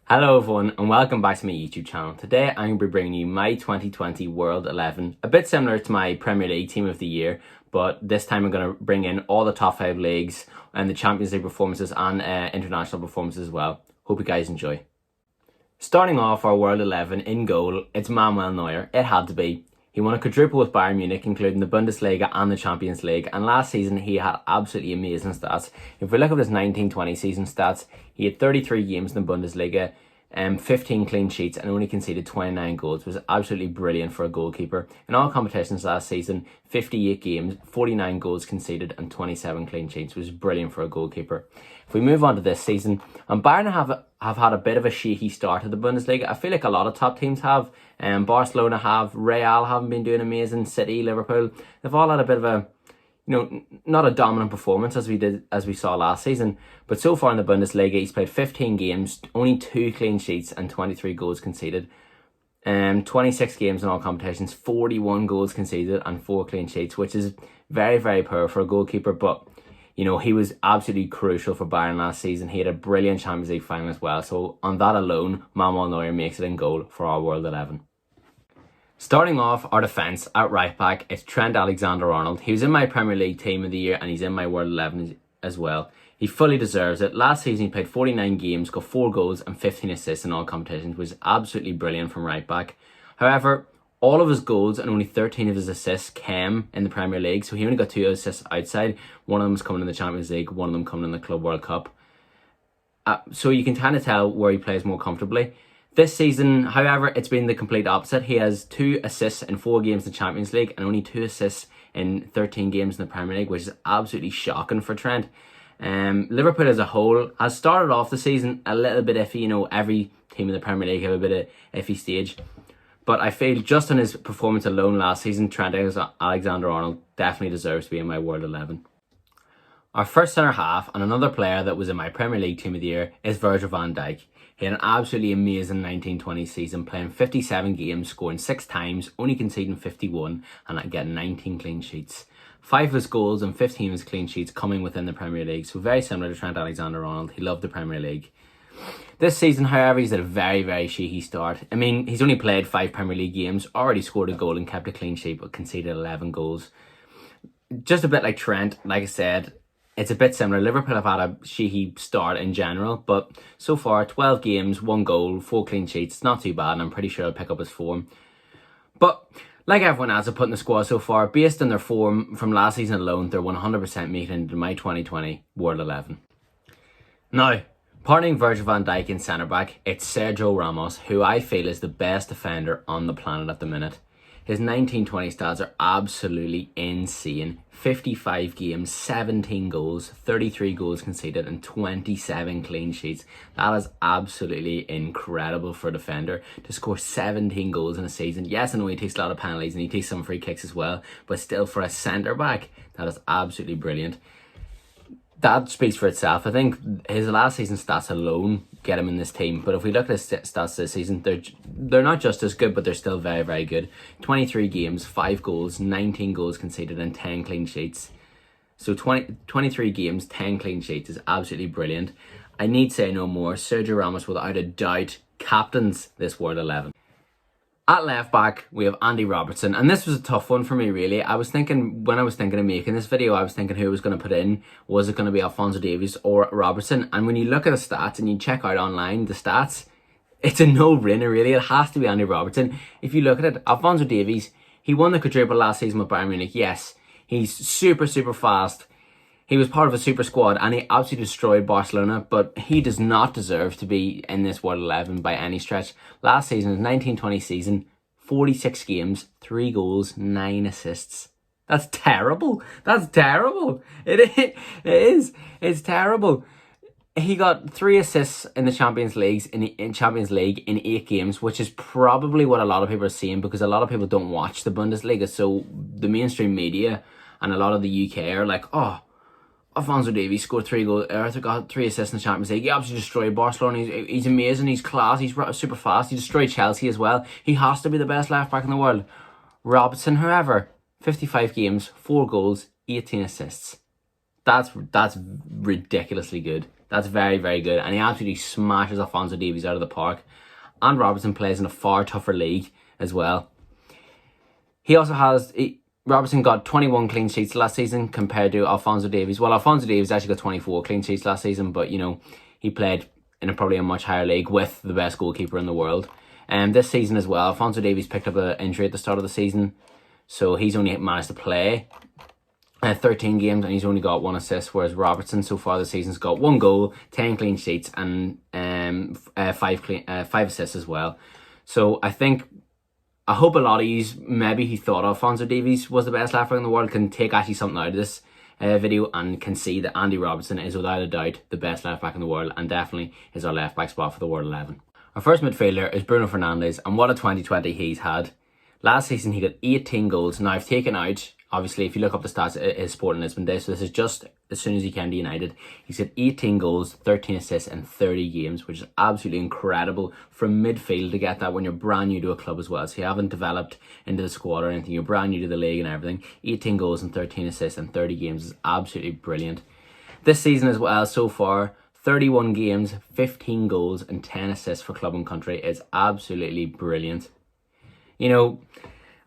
Hello everyone and welcome back to my YouTube channel. Today I'm going to be bringing you my 2020 World 11, a bit similar to my Premier League Team of the Year, but this time I'm going to bring in all the top 5 leagues and the Champions League performances and international performances as well. Hope you guys enjoy. Starting off our World 11 in goal, it's Manuel Neuer. It had to be. He won a quadruple with Bayern Munich, including the Bundesliga and the Champions League, and last season he had absolutely amazing stats. If we look at his 19-20 season stats, he had 33 games in the Bundesliga, 15 clean sheets and only conceded 29 goals. It was absolutely brilliant for a goalkeeper. In all competitions last season, 58 games, 49 goals conceded and 27 clean sheets, which was brilliant for a goalkeeper. If we move on to this season, and Bayern have had a bit of a shaky start to the Bundesliga. I feel like a lot of top teams have. Barcelona have, Real haven't been doing amazing, City, Liverpool. They've all had a bit of a, not a dominant performance as we saw last season. But so far in the Bundesliga, he's played 15 games, only 2 clean sheets and 23 goals conceded. 26 games in all competitions, 41 goals conceded and 4 clean sheets, which is very, very poor for a goalkeeper. But, he was absolutely crucial for Bayern last season. He had a brilliant Champions League final as well. So on that alone, Manuel Neuer makes it in goal for our World 11. Starting off our defence at right back, it's Trent Alexander-Arnold. He was in my Premier League Team of the Year and he's in my World 11 as well. He fully deserves it. Last season he played 49 games, got 4 goals and 15 assists in all competitions, which was absolutely brilliant from right back. However, all of his goals and only 13 of his assists came in the Premier League, so he only got 2 assists outside. One of them was coming in the Champions League, one of them coming in the Club World Cup. So you can kind of tell where he plays more comfortably. This season, however, it's been the complete opposite. He has 2 assists in 4 games in the Champions League and only 2 assists in 13 games in the Premier League, which is absolutely shocking for Trent. Liverpool as a whole has started off the season a little bit iffy. Every team in the Premier League have a bit of iffy stage. But I feel just on his performance alone last season, Trent Alexander-Arnold definitely deserves to be in my World 11. Our first centre half and another player that was in my Premier League Team of the Year is Virgil van Dijk. He had an absolutely amazing 19-20 season, playing 57 games, scoring 6 times, only conceding 51 and getting 19 clean sheets. 5 of his goals and 15 of his clean sheets coming within the Premier League, so very similar to Trent Alexander-Arnold. He loved the Premier League. This season, however, he's had a very, very shaky start. He's only played 5 Premier League games, already scored a goal and kept a clean sheet, but conceded 11 goals. Just a bit like Trent, like I said, it's a bit similar. Liverpool have had a shaky start in general, but so far, 12 games, 1 goal, 4 clean sheets. It's not too bad, and I'm pretty sure he'll pick up his form. But like everyone else I've put in the squad so far, based on their form from last season alone, they're 100% making it into my 2020 World 11. Now, partnering Virgil van Dijk in centre-back, it's Sergio Ramos, who I feel is the best defender on the planet at the minute. His 19-20 stats are absolutely insane. 55 games, 17 goals, 33 goals conceded and 27 clean sheets. That is absolutely incredible for a defender to score 17 goals in a season. Yes, I know he takes a lot of penalties and he takes some free kicks as well, but still for a centre-back, that is absolutely brilliant. That speaks for itself. I think his last season stats alone get him in this team. But if we look at his stats this season, they're not just as good, but they're still very, very good. 23 games, 5 goals, 19 goals conceded and 10 clean sheets. So 23 games, 10 clean sheets is absolutely brilliant. I need say no more. Sergio Ramos, without a doubt, captains this World 11. At left back, we have Andy Robertson, and this was a tough one for me, really. When I was thinking of making this video, I was thinking who I was going to put in. Was it going to be Alphonso Davies or Robertson? And when you look at the stats and you check out online the stats, it's a no-brainer, really. It has to be Andy Robertson. If you look at it, Alphonso Davies, he won the quadruple last season with Bayern Munich. Yes, he's super, super fast. He was part of a super squad and he absolutely destroyed Barcelona, but he does not deserve to be in this World 11 by any stretch. Last season, his 19-20 season, 46 games, 3 goals, 9 assists. That's terrible. That's terrible. It is. It's terrible. He got 3 assists in the Champions League in 8 games, which is probably what a lot of people are seeing because a lot of people don't watch the Bundesliga. So the mainstream media and a lot of the UK are like, oh, Alphonso Davies scored 3 goals, got 3 assists in the Champions League. He absolutely destroyed Barcelona. He's amazing. He's class. He's super fast. He destroyed Chelsea as well. He has to be the best left back in the world. Robertson, however, 55 games, 4 goals, 18 assists. That's ridiculously good. That's very, very good. And he absolutely smashes Alphonso Davies out of the park. And Robertson plays in a far tougher league as well. He also has... Robertson got 21 clean sheets last season compared to Alphonso Davies. Well, Alphonso Davies actually got 24 clean sheets last season, but, you know, he played in probably a much higher league with the best goalkeeper in the world. And this season as well, Alphonso Davies picked up an injury at the start of the season, so he's only managed to play 13 games and he's only got 1 assist, whereas Robertson so far this season's got 1 goal, 10 clean sheets, and 5 assists as well. So I hope a lot of you, maybe he thought Alphonso Davies was the best left back in the world, can take actually something out of this video and can see that Andy Robertson is without a doubt the best left back in the world and definitely is our left back spot for the World 11. Our first midfielder is Bruno Fernandes, and what a 2020 he's had. Last season he got 18 goals. Now I've taken out, obviously if you look up the stats, it is Sporting Lisbon Day, so this is just as soon as he came to United. He's got 18 goals, 13 assists in 30 games, which is absolutely incredible from midfield to get that when you're brand new to a club as well. So you haven't developed into the squad or anything, you're brand new to the league and everything. 18 goals and 13 assists in 30 games is absolutely brilliant. This season as well, so far, 31 games, 15 goals and 10 assists for club and country is absolutely brilliant. You know,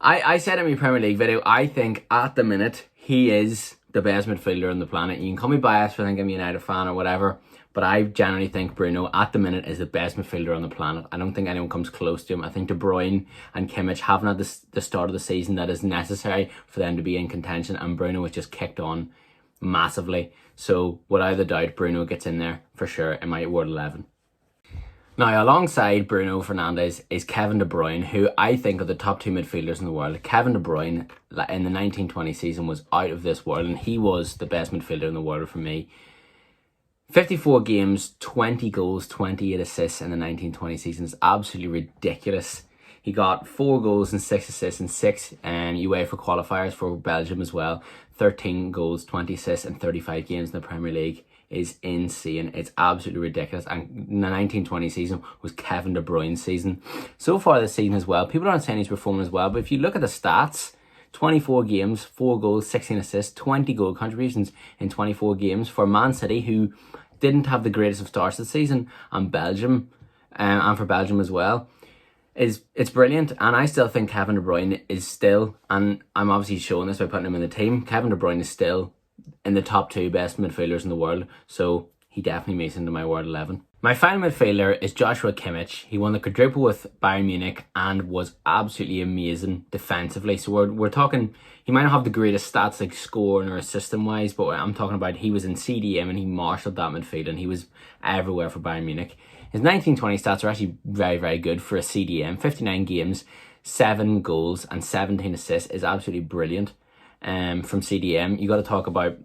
I said in my Premier League video, I think at the minute he is the best midfielder on the planet. You can call me biased for thinking I'm a United fan or whatever, but I generally think Bruno at the minute is the best midfielder on the planet. I don't think anyone comes close to him. I think De Bruyne and Kimmich haven't had the start of the season that is necessary for them to be in contention, and Bruno has just kicked on massively. So without a doubt, Bruno gets in there for sure in my World 11. Now, alongside Bruno Fernandes is Kevin De Bruyne, who I think are the top 2 midfielders in the world. Kevin De Bruyne in the 1920 season was out of this world, and he was the best midfielder in the world for me. 54 games, 20 goals, 28 assists in the 1920 season is absolutely ridiculous. He got 4 goals and 6 assists in 6 UEFA qualifiers for Belgium as well. 13 goals, 20 assists in 35 games in the Premier League is insane. It's absolutely ridiculous. And the 1920 season was Kevin De Bruyne's season. So far this season as well, people aren't saying he's performing as well, but if you look at the stats, 24 games, 4 goals, 16 assists, 20 goal contributions in 24 games for Man City, who didn't have the greatest of starts this season, and Belgium, and for Belgium as well. It's brilliant, and I still think Kevin De Bruyne is still, and I'm obviously showing this by putting him in the team, Kevin De Bruyne is still in the top 2 best midfielders in the world, so he definitely makes into my World 11. My final midfielder is Joshua Kimmich. He won the quadruple with Bayern Munich and was absolutely amazing defensively. So we're talking, he might not have the greatest stats like scoring or assisting wise, but I'm talking about he was in CDM and he marshalled that midfield and he was everywhere for Bayern Munich. His 1920 stats are actually very, very good for a CDM. 59 games, 7 goals and 17 assists is absolutely brilliant. From CDM, you got to talk about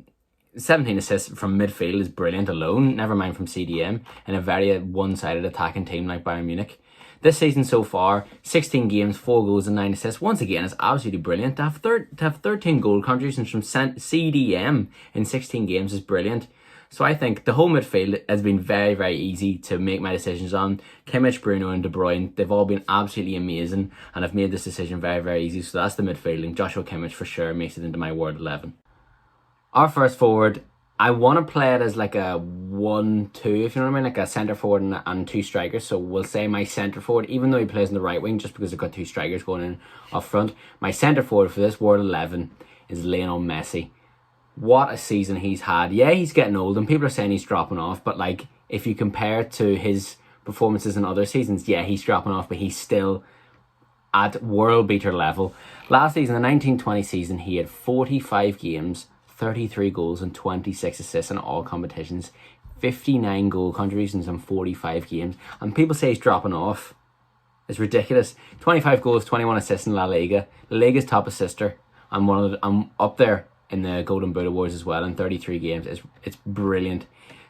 17 assists from midfield is brilliant alone, never mind from CDM, in a very one-sided attacking team like Bayern Munich. This season so far, 16 games, 4 goals and 9 assists. Once again, it's absolutely brilliant. To have 13 goal contributions from CDM in 16 games is brilliant. So I think the whole midfield has been very, very easy to make my decisions on. Kimmich, Bruno and De Bruyne, they've all been absolutely amazing, and I've made this decision very, very easy. So that's the midfielding. Joshua Kimmich for sure makes it into my World 11. Our first forward, I want to play it as like a 1-2, if you know what I mean, like a centre forward and 2 strikers. So we'll say my centre forward, even though he plays in the right wing, just because I've got 2 strikers going in up front, my centre forward for this World 11 is Lionel Messi. What a season he's had. Yeah, he's getting old and people are saying he's dropping off, but like if you compare it to his performances in other seasons, yeah, he's dropping off, but he's still at world beater level. Last season, the 1920 season, he had 45 games, 33 goals and 26 assists in all competitions, 59 goal contributions in 45 games, and people say he's dropping off. It's ridiculous. 25 goals, 21 assists in La Liga. La Liga's top assister. I'm up there in the Golden Boot Awards as well in 33 games. It's brilliant.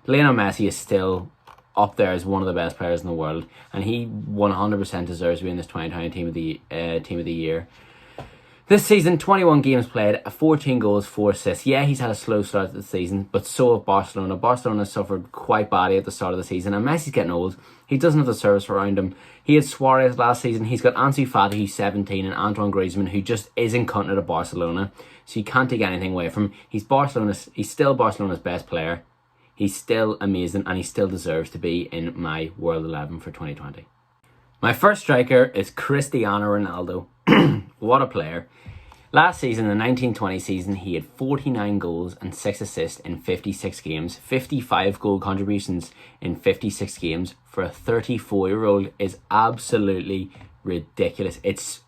Lionel Messi is still up there as one of the best players in the world, and he 100% deserves to be in this 2020 team of the year. This season, 21 games played, 14 goals, 4 assists. Yeah, he's had a slow start to the season, but so have Barcelona. Barcelona suffered quite badly at the start of the season, and Messi's getting old. He doesn't have the service around him. He had Suarez last season. He's got Ansu Fati, who's 17, and Antoine Griezmann, who just isn't cutting it at Barcelona. So you can't take anything away from him. He's still Barcelona's best player. He's still amazing and he still deserves to be in my World 11 for 2020. My first striker is Cristiano Ronaldo. What a player. Last season, the 1920 season, he had 49 goals and 6 assists in 56 games. 55 goal contributions in 56 games for a 34-year-old is absolutely ridiculous. It's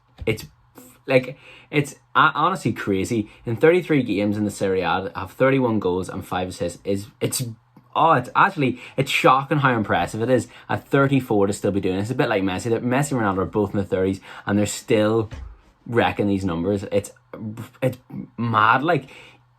honestly crazy. In 33 games in the Serie A, have 31 goals and 5 assists it's shocking how impressive it is at 34 to still be doing this. It's a bit like Messi. Messi and Ronaldo are both in their 30s and they're still wrecking these numbers. It's mad. Like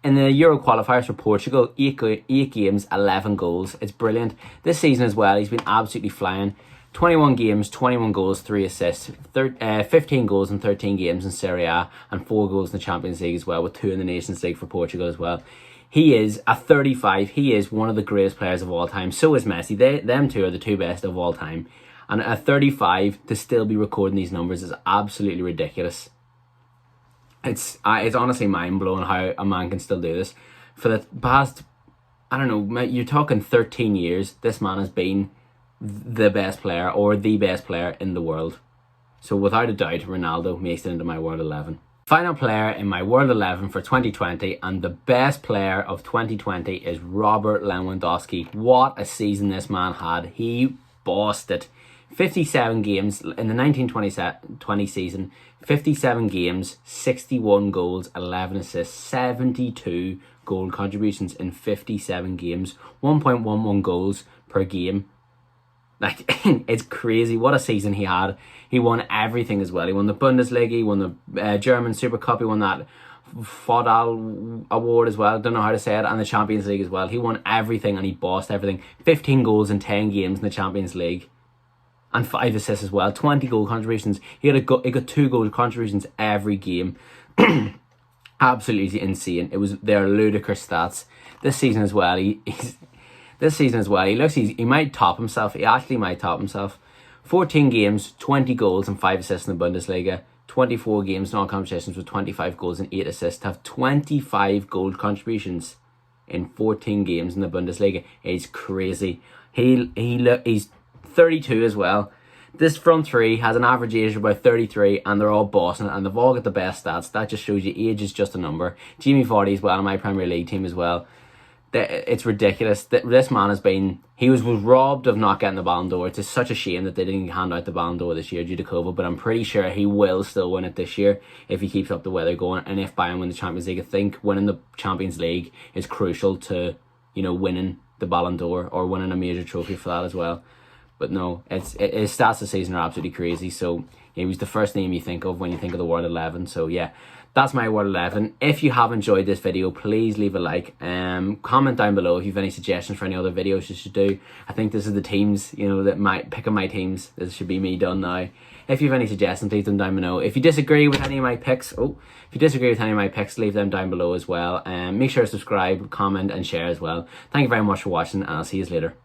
in the Euro qualifiers for Portugal, 8 games, 11 goals. It's brilliant. This season as well, he's been absolutely flying. 21 games, 21 goals, 3 assists, 15 goals in 13 games in Serie A, and 4 goals in the Champions League as well, with 2 in the Nations League for Portugal as well. He is, at 35, he is one of the greatest players of all time. So is Messi. Them two are the 2 best of all time. And at 35, to still be recording these numbers is absolutely ridiculous. It's honestly mind-blowing how a man can still do this. For the past, I don't know, you're talking 13 years, this man has been the best player or the best player in the world. So without a doubt, Ronaldo makes it into my World 11. Final player in my World 11 for 2020 and the best player of 2020 is Robert Lewandowski. What a season this man had. He bossed it. 57 games in the 1920 season, 57 games, 61 goals, 11 assists, 72 goal contributions in 57 games, 1.11 goals per game. Like, it's crazy. What a season he had. He won everything as well. He won the Bundesliga, he won the German Super Cup, he won that Fodal award as well, don't know how to say it, and the Champions League as well. He won everything and he bossed everything. 15 goals in 10 games in the Champions League. And 5 assists as well. 20 goal contributions. He got 2 goal contributions every game. Absolutely insane. They're ludicrous stats. This season as well, he might top himself. He actually might top himself. 14 games, 20 goals and 5 assists in the Bundesliga. 24 games in all competitions with 25 goals and 8 assists. To have 25 goal contributions in 14 games in the Bundesliga is crazy. He's 32 as well. This front three has an average age of about 33 and they're all bossing it and they've all got the best stats. That just shows you age is just a number. Jamie Vardy as well in my Premier League team as well. It's ridiculous. This man he was robbed of not getting the Ballon d'Or. It's just such a shame that they didn't hand out the Ballon d'Or this year due to COVID, but I'm pretty sure he will still win it this year if he keeps up the weather going and if Bayern win the Champions League. I think winning the Champions League is crucial to, winning the Ballon d'Or or winning a major trophy for that as well. But no, his stats this season are absolutely crazy. So he was the first name you think of when you think of the World 11. So yeah, that's my World 11. If you have enjoyed this video, please leave a like. Comment down below if you have any suggestions for any other videos you should do. I think this is the teams, picking my teams. This should be me done now. If you have any suggestions, leave them down below. If you disagree with any of my picks, leave them down below as well. Make sure to subscribe, comment and share as well. Thank you very much for watching and I'll see you later.